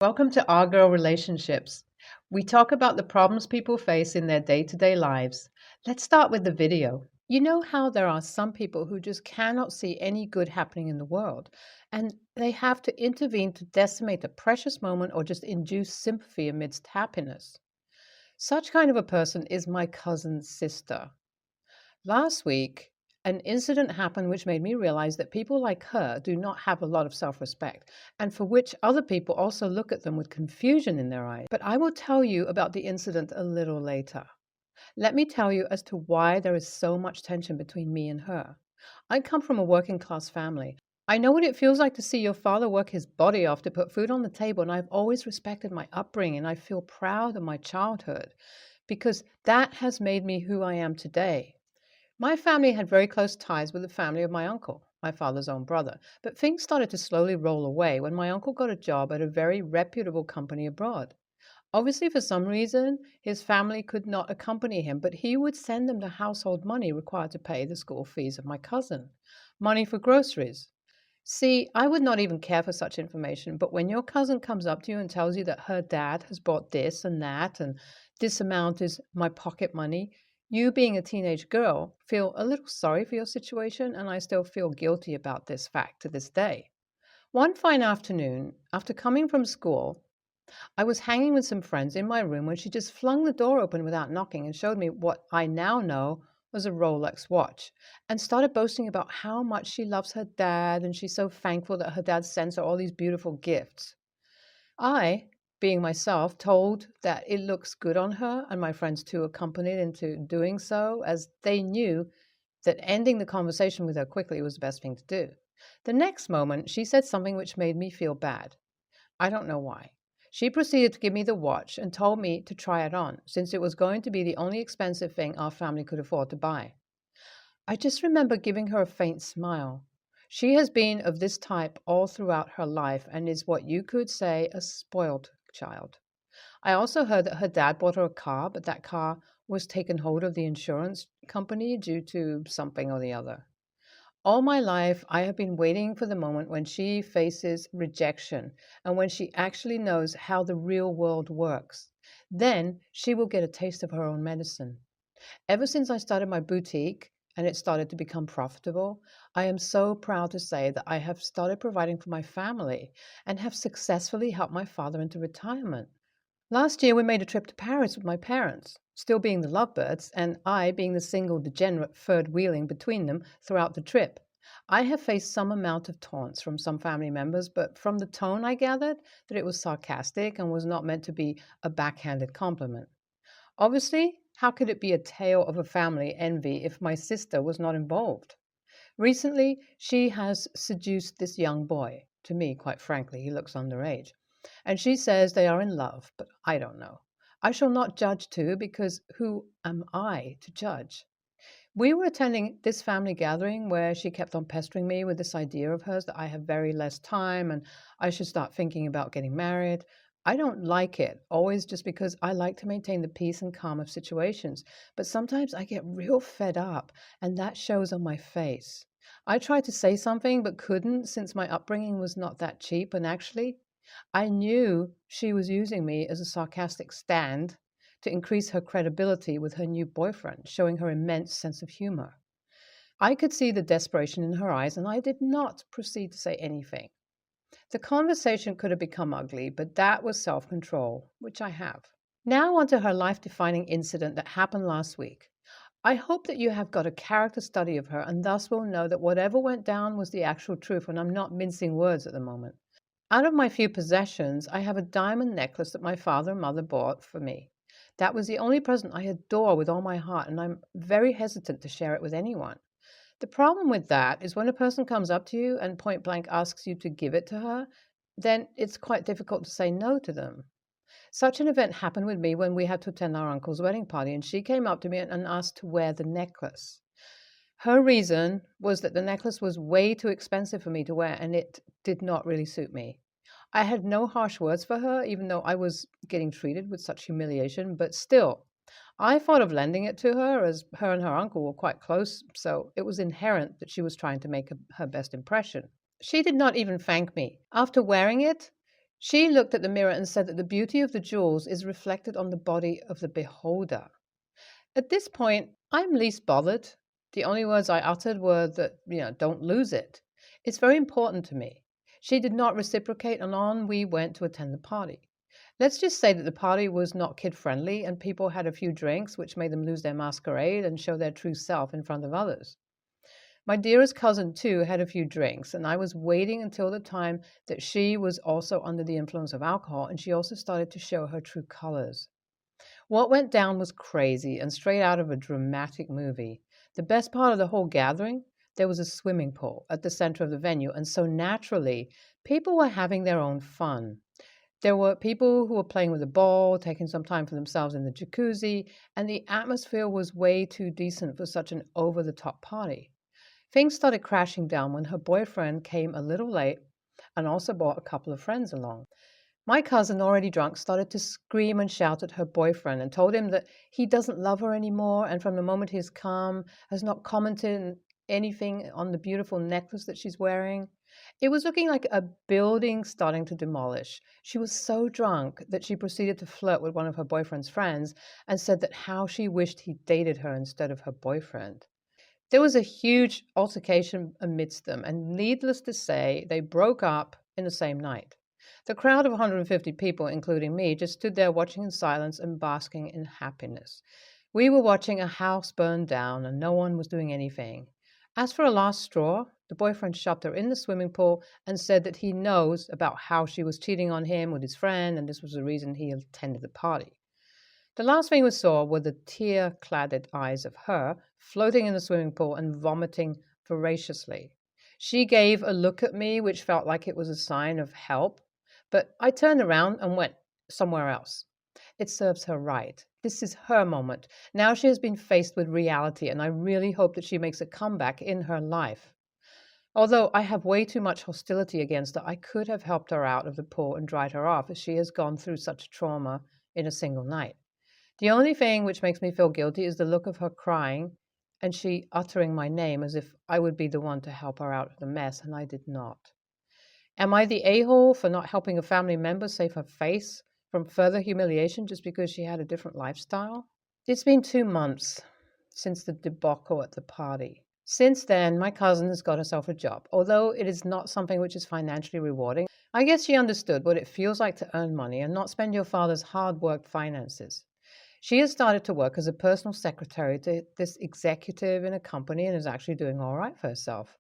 Welcome to Our Girl Relationships. We talk about the problems people face in their day to day lives. Let's start with the video. You know how there are some people who just cannot see any good happening in the world, and they have to intervene to decimate a precious moment or just induce sympathy amidst happiness. Such kind of a person is my cousin's sister. Last week, an incident happened which made me realize that people like her do not have a lot of self respect, and for which other people also look at them with confusion in their eyes. But I will tell you about the incident a little later. Let me tell you as to why there is so much tension between me and her. I come from a working class family. I know what it feels like to see your father work his body off to put food on the table, and I've always respected my upbringing. I feel proud of my childhood because that has made me who I am today. My family had very close ties with the family of my uncle, my father's own brother, but things started to slowly roll away when my uncle got a job at a very reputable company abroad. Obviously, for some reason, his family could not accompany him, but he would send them the household money required to pay the school fees of my cousin, money for groceries. See, I would not even care for such information, but when your cousin comes up to you and tells you that her dad has bought this and that, and this amount is my pocket money, you, being a teenage girl, feel a little sorry for your situation, and I still feel guilty about this fact to this day. One fine afternoon, after coming from school, I was hanging with some friends in my room when she just flung the door open without knocking and showed me what I now know was a Rolex watch, and started boasting about how much she loves her dad and she's so thankful that her dad sends her all these beautiful gifts. I, being myself, told that it looks good on her, and my friends too accompanied into doing so, as they knew that ending the conversation with her quickly was the best thing to do. The next moment, she said something which made me feel bad. I don't know why. She proceeded to give me the watch and told me to try it on, since it was going to be the only expensive thing our family could afford to buy. I just remember giving her a faint smile. She has been of this type all throughout her life and is what you could say a spoiled child. I also heard that her dad bought her a car, but that car was taken hold of the insurance company due to something or the other. All my life, I have been waiting for the moment when she faces rejection and when she actually knows how the real world works. Then she will get a taste of her own medicine. Ever since I started my boutique and it started to become profitable, I am so proud to say that I have started providing for my family and have successfully helped my father into retirement. Last year, we made a trip to Paris with my parents, still being the lovebirds, and I being the single degenerate third wheeling between them throughout the trip. I have faced some amount of taunts from some family members, but from the tone I gathered that it was sarcastic and was not meant to be a backhanded compliment. Obviously, how could it be a tale of a family envy if my sister was not involved? Recently, she has seduced this young boy. To me, quite frankly, he looks underage. And she says they are in love, but I don't know. I shall not judge too, because who am I to judge? We were attending this family gathering where she kept on pestering me with this idea of hers that I have very less time and I should start thinking about getting married. I don't like it, always just because I like to maintain the peace and calm of situations. But sometimes I get real fed up, and that shows on my face. I tried to say something but couldn't, since my upbringing was not that cheap, and actually, I knew she was using me as a sarcastic stand to increase her credibility with her new boyfriend, showing her immense sense of humor. I could see the desperation in her eyes, and I did not proceed to say anything. The conversation could have become ugly, but that was self control, which I have. Now, on to her life defining incident that happened last week. I hope that you have got a character study of her and thus will know that whatever went down was the actual truth, and I'm not mincing words at the moment. Out of my few possessions, I have a diamond necklace that my father and mother bought for me. That was the only present I adore with all my heart, and I'm very hesitant to share it with anyone. The problem with that is when a person comes up to you and point blank asks you to give it to her, then it's quite difficult to say no to them. Such an event happened with me when we had to attend our uncle's wedding party, and she came up to me and asked to wear the necklace. Her reason was that the necklace was way too expensive for me to wear and it did not really suit me. I had no harsh words for her, even though I was getting treated with such humiliation, but still, I thought of lending it to her, as her and her uncle were quite close, so it was inherent that she was trying to make her best impression. She did not even thank me. After wearing it, She looked at the mirror and said that the beauty of the jewels is reflected on the body of the beholder. At this point, I'm least bothered. The only words I uttered were that, don't lose it. It's very important to me. She did not reciprocate, and on we went to attend the party. Let's just say that the party was not kid friendly, and people had a few drinks, which made them lose their masquerade and show their true self in front of others. My dearest cousin, too, had a few drinks, and I was waiting until the time that she was also under the influence of alcohol, and she also started to show her true colors. What went down was crazy and straight out of a dramatic movie. The best part of the whole gathering, there was a swimming pool at the center of the venue, and so naturally, people were having their own fun. There were people who were playing with a ball, taking some time for themselves in the jacuzzi, and the atmosphere was way too decent for such an over the top party. Things started crashing down when her boyfriend came a little late and also brought a couple of friends along. My cousin, already drunk, started to scream and shout at her boyfriend and told him that he doesn't love her anymore, and from the moment he's come, has not commented anything on the beautiful necklace that she's wearing. It was looking like a building starting to demolish. She was so drunk that she proceeded to flirt with one of her boyfriend's friends and said that how she wished he dated her instead of her boyfriend. There was a huge altercation amidst them, and needless to say, they broke up in the same night. The crowd of 150 people, including me, just stood there watching in silence and basking in happiness. We were watching a house burn down, and no one was doing anything. As for a last straw, the boyfriend shoved her in the swimming pool and said that he knows about how she was cheating on him with his friend, and this was the reason he attended the party. The last thing we saw were the tear-cladded eyes of her floating in the swimming pool and vomiting voraciously. She gave a look at me which felt like it was a sign of help, but I turned around and went somewhere else. It serves her right. This is her moment. Now she has been faced with reality, and I really hope that she makes a comeback in her life. Although I have way too much hostility against her, I could have helped her out of the pool and dried her off, as she has gone through such trauma in a single night. The only thing which makes me feel guilty is the look of her crying and she uttering my name as if I would be the one to help her out of the mess, and I did not. Am I the a-hole for not helping a family member save her face from further humiliation just because she had a different lifestyle? It's been 2 months since the debacle at the party. Since then, my cousin has got herself a job. Although it is not something which is financially rewarding, I guess she understood what it feels like to earn money and not spend your father's hard-worked finances. She has started to work as a personal secretary to this executive in a company and is actually doing all right for herself.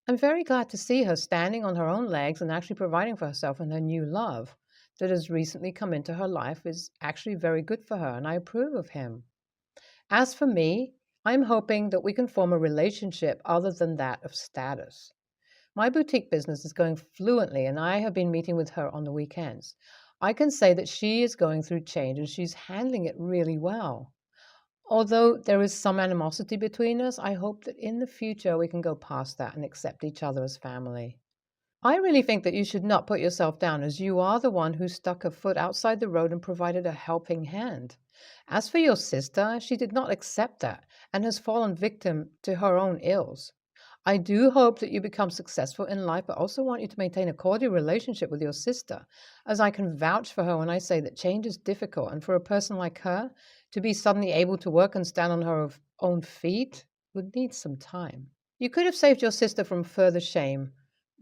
I'm very glad to see her standing on her own legs and actually providing for herself, and her new love that has recently come into her life is actually very good for her, and I approve of him. As for me, I'm hoping that we can form a relationship other than that of status. My boutique business is going fluently, and I have been meeting with her on the weekends. I can say that she is going through change and she's handling it really well. Although there is some animosity between us, I hope that in the future we can go past that and accept each other as family. I really think that you should not put yourself down, as you are the one who stuck a foot outside the road and provided a helping hand. As for your sister, she did not accept that and has fallen victim to her own ills. I do hope that you become successful in life, but also want you to maintain a cordial relationship with your sister, as I can vouch for her when I say that change is difficult, and for a person like her to be suddenly able to work and stand on her own feet would need some time. You could have saved your sister from further shame,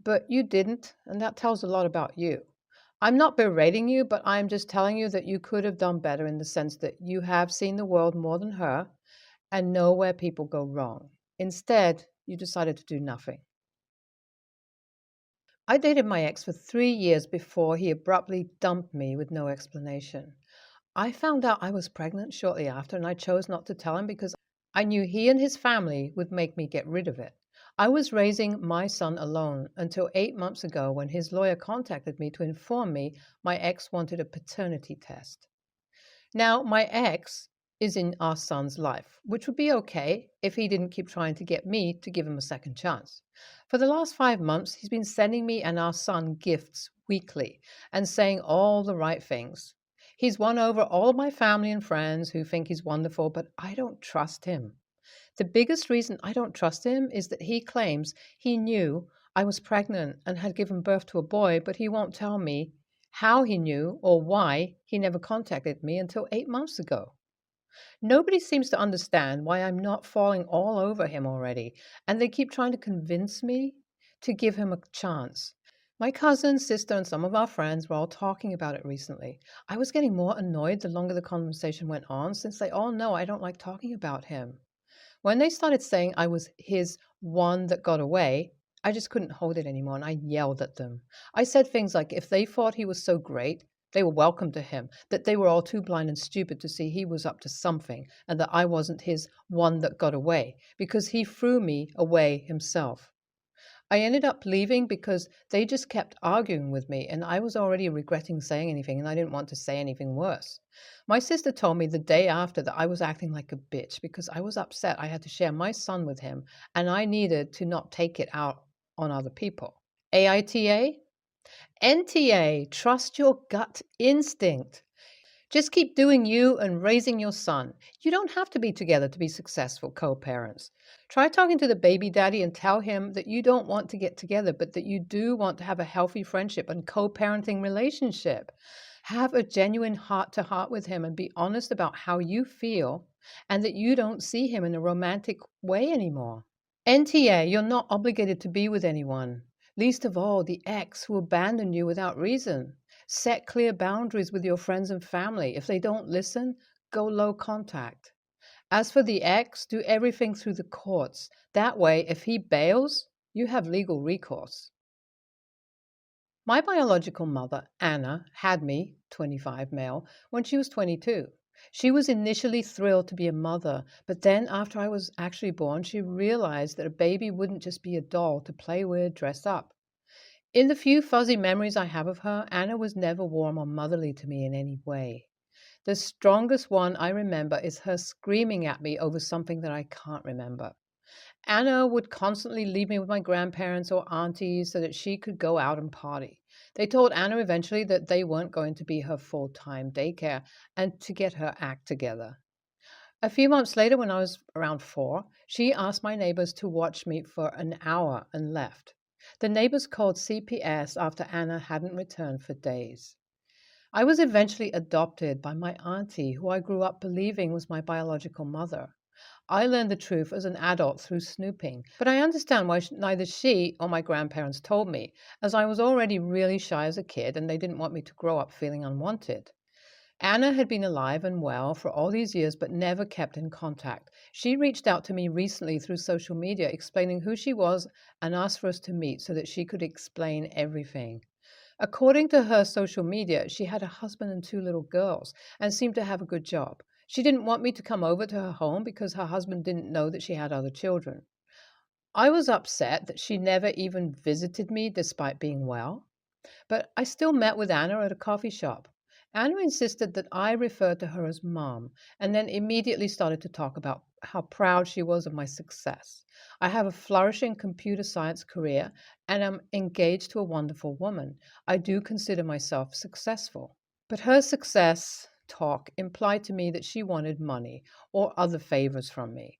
but you didn't, and that tells a lot about you. I'm not berating you, but I'm just telling you that you could have done better, in the sense that you have seen the world more than her and know where people go wrong. Instead, you decided to do nothing. I dated my ex for 3 years before he abruptly dumped me with no explanation. I found out I was pregnant shortly after, and I chose not to tell him because I knew he and his family would make me get rid of it. I was raising my son alone until 8 months ago, when his lawyer contacted me to inform me my ex wanted a paternity test. Now, my ex is in our son's life, which would be okay if he didn't keep trying to get me to give him a second chance. For the last 5 months, he's been sending me and our son gifts weekly and saying all the right things. He's won over all of my family and friends who think he's wonderful, but I don't trust him. The biggest reason I don't trust him is that he claims he knew I was pregnant and had given birth to a boy, but he won't tell me how he knew or why he never contacted me until 8 months ago. Nobody seems to understand why I'm not falling all over him already, and they keep trying to convince me to give him a chance. My cousin, sister, and some of our friends were all talking about it recently. I was getting more annoyed the longer the conversation went on, since they all know I don't like talking about him. When they started saying I was his one that got away, I just couldn't hold it anymore and I yelled at them. I said things like if they thought he was so great, they were welcome to him, that they were all too blind and stupid to see he was up to something and that I wasn't his one that got away because he threw me away himself. I ended up leaving because they just kept arguing with me, and I was already regretting saying anything, and I didn't want to say anything worse. My sister told me the day after that I was acting like a bitch because I was upset I had to share my son with him, and I needed to not take it out on other people. AITA? NTA, trust your gut instinct. Just keep doing you and raising your son. You don't have to be together to be successful co parents. Try talking to the baby daddy and tell him that you don't want to get together, but that you do want to have a healthy friendship and co parenting relationship. Have a genuine heart to heart with him and be honest about how you feel and that you don't see him in a romantic way anymore. NTA, you're not obligated to be with anyone, least of all the ex who abandoned you without reason. Set clear boundaries with your friends and family. If they don't listen, go low contact. As for the ex, do everything through the courts. That way, if he bails, you have legal recourse. My biological mother, Anna, had me, 25 male, when she was 22. She was initially thrilled to be a mother, but then after I was actually born, she realized that a baby wouldn't just be a doll to play with, dress up. In the few fuzzy memories I have of her, Anna was never warm or motherly to me in any way. The strongest one I remember is her screaming at me over something that I can't remember. Anna would constantly leave me with my grandparents or aunties so that she could go out and party. They told Anna eventually that they weren't going to be her full-time daycare and to get her act together. A few months later, when I was around 4, she asked my neighbors to watch me for an hour and left. The neighbors called CPS after Anna hadn't returned for days. I was eventually adopted by my auntie, who I grew up believing was my biological mother. I learned the truth as an adult through snooping, but I understand why neither she or my grandparents told me, as I was already really shy as a kid and they didn't want me to grow up feeling unwanted. Anna had been alive and well for all these years but never kept in contact. She reached out to me recently through social media explaining who she was and asked for us to meet so that she could explain everything. According to her social media, she had a husband and 2 little girls and seemed to have a good job. She didn't want me to come over to her home because her husband didn't know that she had other children. I was upset that she never even visited me despite being well, but I still met with Anna at a coffee shop. Anna insisted that I refer to her as Mom, and then immediately started to talk about how proud she was of my success. I have a flourishing computer science career and am engaged to a wonderful woman. I do consider myself successful. But her success talk implied to me that she wanted money or other favors from me.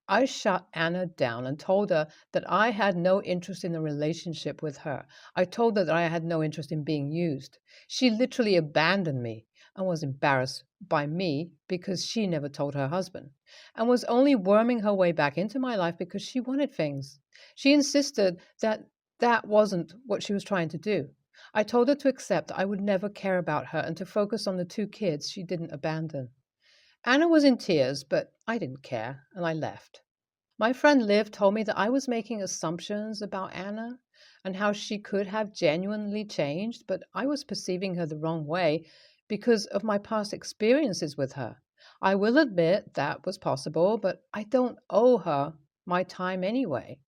I shut Anna down and told her that I had no interest in a relationship with her. I told her that I had no interest in being used. She literally abandoned me and was embarrassed by me because she never told her husband, and was only worming her way back into my life because she wanted things. She insisted that that wasn't what she was trying to do. I told her to accept that I would never care about her and to focus on the 2 kids she didn't abandon. Anna was in tears, but I didn't care, and I left. My friend Liv told me that I was making assumptions about Anna and how she could have genuinely changed, but I was perceiving her the wrong way because of my past experiences with her. I will admit that was possible, but I don't owe her my time anyway.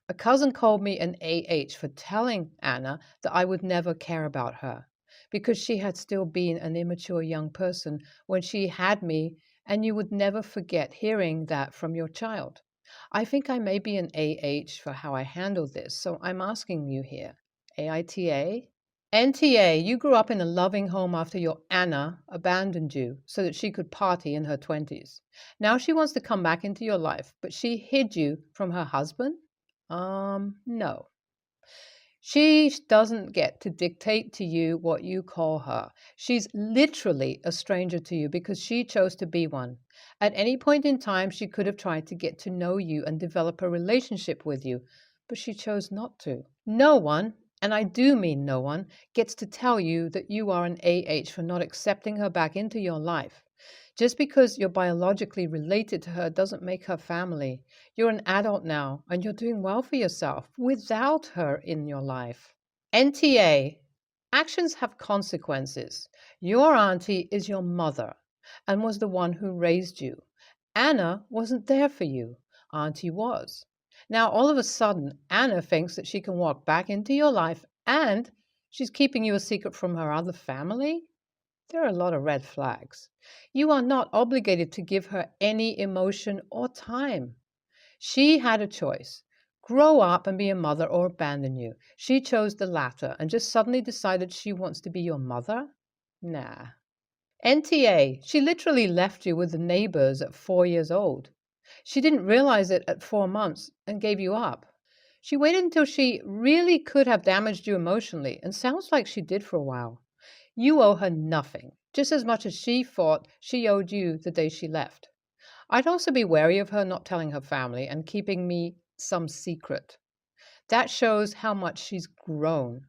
A cousin called me an AH for telling Anna that I would never care about her because she had still been an immature young person when she had me, and you would never forget hearing that from your child. I think I may be an AH for how I handle this, so I'm asking you here. AITA? NTA, you grew up in a loving home after your Anna abandoned you so that she could party in her 20s. Now she wants to come back into your life, but she hid you from her husband? No. She doesn't get to dictate to you what you call her. She's literally a stranger to you because she chose to be one. At any point in time, she could have tried to get to know you and develop a relationship with you, but she chose not to. No one, and I do mean no one, gets to tell you that you are an AH for not accepting her back into your life. Just because you're biologically related to her doesn't make her family. You're an adult now, and you're doing well for yourself without her in your life. NTA. Actions have consequences. Your auntie is your mother and was the one who raised you. Anna wasn't there for you. Auntie was. Now, all of a sudden, Anna thinks that she can walk back into your life and she's keeping you a secret from her other family? There are a lot of red flags. You are not obligated to give her any emotion or time. She had a choice: grow up and be a mother or abandon you. She chose the latter and just suddenly decided she wants to be your mother? Nah. NTA, she literally left you with the neighbors at 4 years old. She didn't realize it at 4 months and gave you up. She waited until she really could have damaged you emotionally, and sounds like she did for a while. You owe her nothing, just as much as she thought she owed you the day she left. I'd also be wary of her not telling her family and keeping me some secret. That shows how much she's grown.